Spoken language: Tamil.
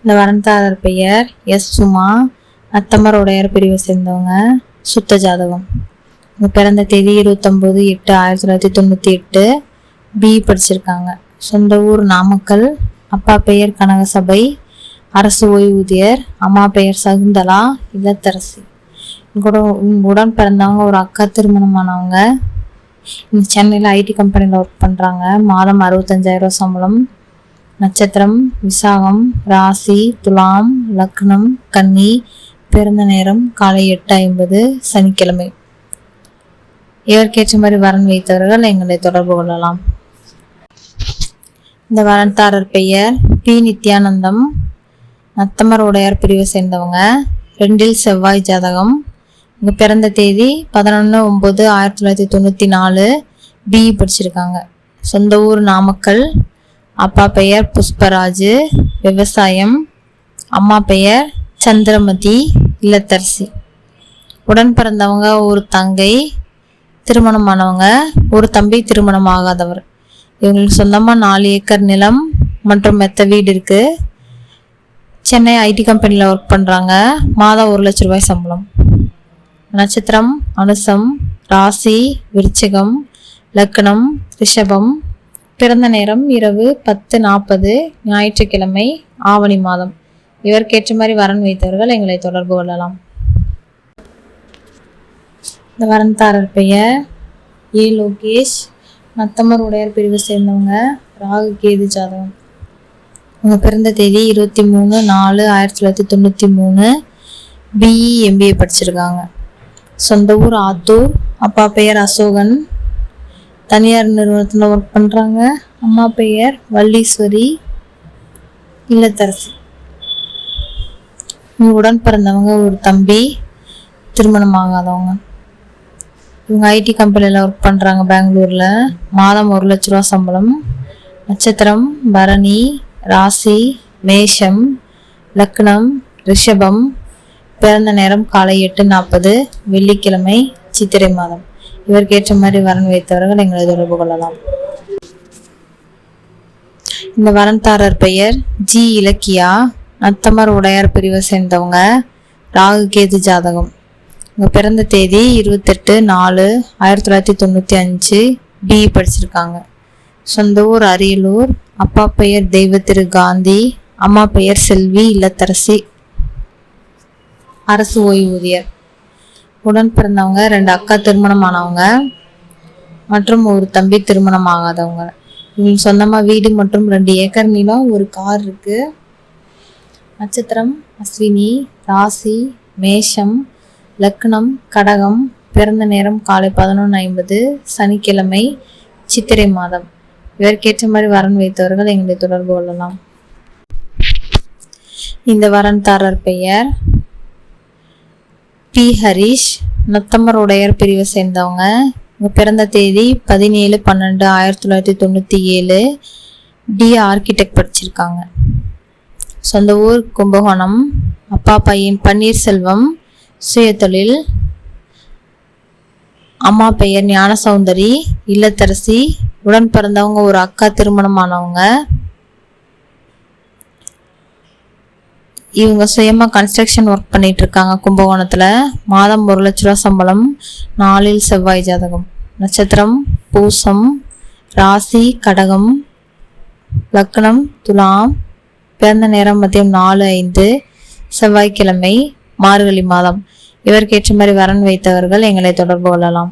இந்த வரன்தாரர் பெயர் எஸ் சுமா. அத்தமர் உடையார் பிரிவை சேர்ந்தவங்க. சுத்த ஜாதகம். இவங்க பிறந்த தேதி 29/8/1998. பிஇ படிச்சிருக்காங்க. சொந்த ஊர் நாமக்கல். அப்பா பெயர் கனகசபை, அரசு ஓய்வூதியர். அம்மா பெயர் சகுந்தலா, இல்லத்தரசி. உடன் பிறந்தவங்க ஒரு அக்கா, திருமணமானவங்க. இந்த சென்னையில் ஐடி கம்பெனியில் ஒர்க் பண்ணுறாங்க. மாதம் 65,000 சம்பளம். நட்சத்திரம் விசாகம். ராசி துலாம். லக்னம் கன்னி. பிறந்த நேரம் காலை 8:50 சனிக்கிழமை. இவருக்கேற்ற மாதிரி வரன் வைத்தவர்கள் எங்களை தொடர்பு கொள்ளலாம். இந்த வரன்தாரர் பெயர் பி நித்யானந்தம். நத்தமர் உடையார் பிரிவை சேர்ந்தவங்க. 2 செவ்வாய் ஜாதகம். இங்கே பிறந்த தேதி 11/9/1994. பிஇ படிச்சிருக்காங்க. சொந்த ஊர் நாமக்கல். அப்பா பெயர் புஷ்பராஜ், விவசாயம். அம்மா பெயர் சந்திரமதி, இல்லத்தரசி. உடன் பிறந்தவங்க ஒரு தங்கை, திருமணமானவங்க. ஒரு தம்பி, திருமணம் ஆகாதவர். இவங்களுக்கு சொந்தமாக 4 ஏக்கர் நிலம் மற்றும் மெத்த வீடு இருக்கு. சென்னை ஐடி கம்பெனியில் ஒர்க் பண்ணுறாங்க. மாதம் 1 லட்ச ரூபாய் சம்பளம். நட்சத்திரம் அனுசம். ராசி விருச்சிகம். லக்னம் ரிஷபம். பிறந்த நேரம் இரவு 10:40 ஞாயிற்றுக்கிழமை, ஆவணி மாதம். இவருக்கேற்ற மாதிரி வரன் வைத்தவர்கள் எங்களை தொடர்பு கொள்ளலாம். இந்த வரன்தாரர் பெயர் ஏ லோகேஷ். நத்தமர் உடையார் பிரிவு சேர்ந்தவங்க. ராகு கேது ஜாதகம். அவங்க பிறந்த தேதி 23/4/1993. பிஇ எம்பிஏ படிச்சிருக்காங்க. சொந்த ஊர் ஆத்தூர். அப்பா பெயர் அசோகன், தனியார் நிறுவனத்தில் ஒர்க் பண்ணுறாங்க. அம்மா பெயர் வள்ளீஸ்வரி, இல்லத்தரசி. உடன் பிறந்தவங்க ஒரு தம்பி, திருமணம் ஆகாதவங்க. இவங்க ஐடி கம்பெனியில் ஒர்க் பண்ணுறாங்க பெங்களூரில். மாதம் 1 லட்ச ரூபா சம்பளம். நட்சத்திரம் பரணி. ராசி மேஷம். லக்னம் ரிஷபம். பிறந்த நேரம் காலை 8:40 வெள்ளிக்கிழமை, சித்திரை மாதம். இவருக்கேற்ற மாதிரி வரன் வைத்தவர்கள் எங்களை தொடர்பு கொள்ளலாம். இந்த வரன்தாரர் பெயர் ஜி இலக்கியா. நத்தமர் உடையார் பிரிவை சேர்ந்தவங்க. ராகு கேது ஜாதகம். இவங்க பிறந்த தேதி 28/4/1995. பிஇ படிச்சிருக்காங்க. சொந்த ஊர் அரியலூர். அப்பா பெயர் தெய்வ திரு காந்தி, அம்மா பெயர் செல்வி, இல்லத்தரசி. அரசு ஓய்வூதியர். உடன் பிறந்தவங்க 2 அக்கா, திருமணமானவங்க மற்றும் ஒரு தம்பி, திருமணம் ஆகாதவங்க. இவங்களுக்கு சொந்தமாக வீடு மற்றும் 2 ஏக்கர் நிலம், ஒரு கார் இருக்கு. நட்சத்திரம் அஸ்வினி. ராசி மேஷம். லக்னம் கடகம். பிறந்த நேரம் காலை 11:50 சனிக்கிழமை, சித்திரை மாதம். இவருக்கேற்ற மாதிரி வரன் வைத்தவர்கள் எங்களை தொடர்பு கொள்ளலாம். இந்த வரன்தாரர் பெயர் பி ஹரிஷ். நத்தமர் உடையார் பிரிவை சேர்ந்தவங்க. இவங்க பிறந்த தேதி 17/12/1997. டி ஆர்கிடெக்ட் படிச்சிருக்காங்க. சொந்த ஊர் கும்பகோணம். அப்பா பையன் பன்னீர்செல்வம், சுயதொழில். அம்மா பெயர் ஞான சௌந்தரி, இல்லத்தரசி. உடன் பிறந்தவங்க ஒரு அக்கா, திருமணமானவங்க. இவங்க சுயமாக கன்ஸ்ட்ரக்ஷன் ஒர்க் பண்ணிட்டு இருக்காங்க கும்பகோணத்தில். மாதம் 1 லட்ச ரூபா சம்பளம். 4 செவ்வாய் ஜாதகம். நட்சத்திரம் பூசம். ராசி கடகம். லக்னம் துலாம். பிறந்த நேரம் மதியம் 4:05 செவ்வாய்க்கிழமை, மார்கழி மாதம். இவருக்கேற்ற மாதிரி வரன் வைத்தவர்கள் எங்களை தொடர்பு கொள்ளலாம்.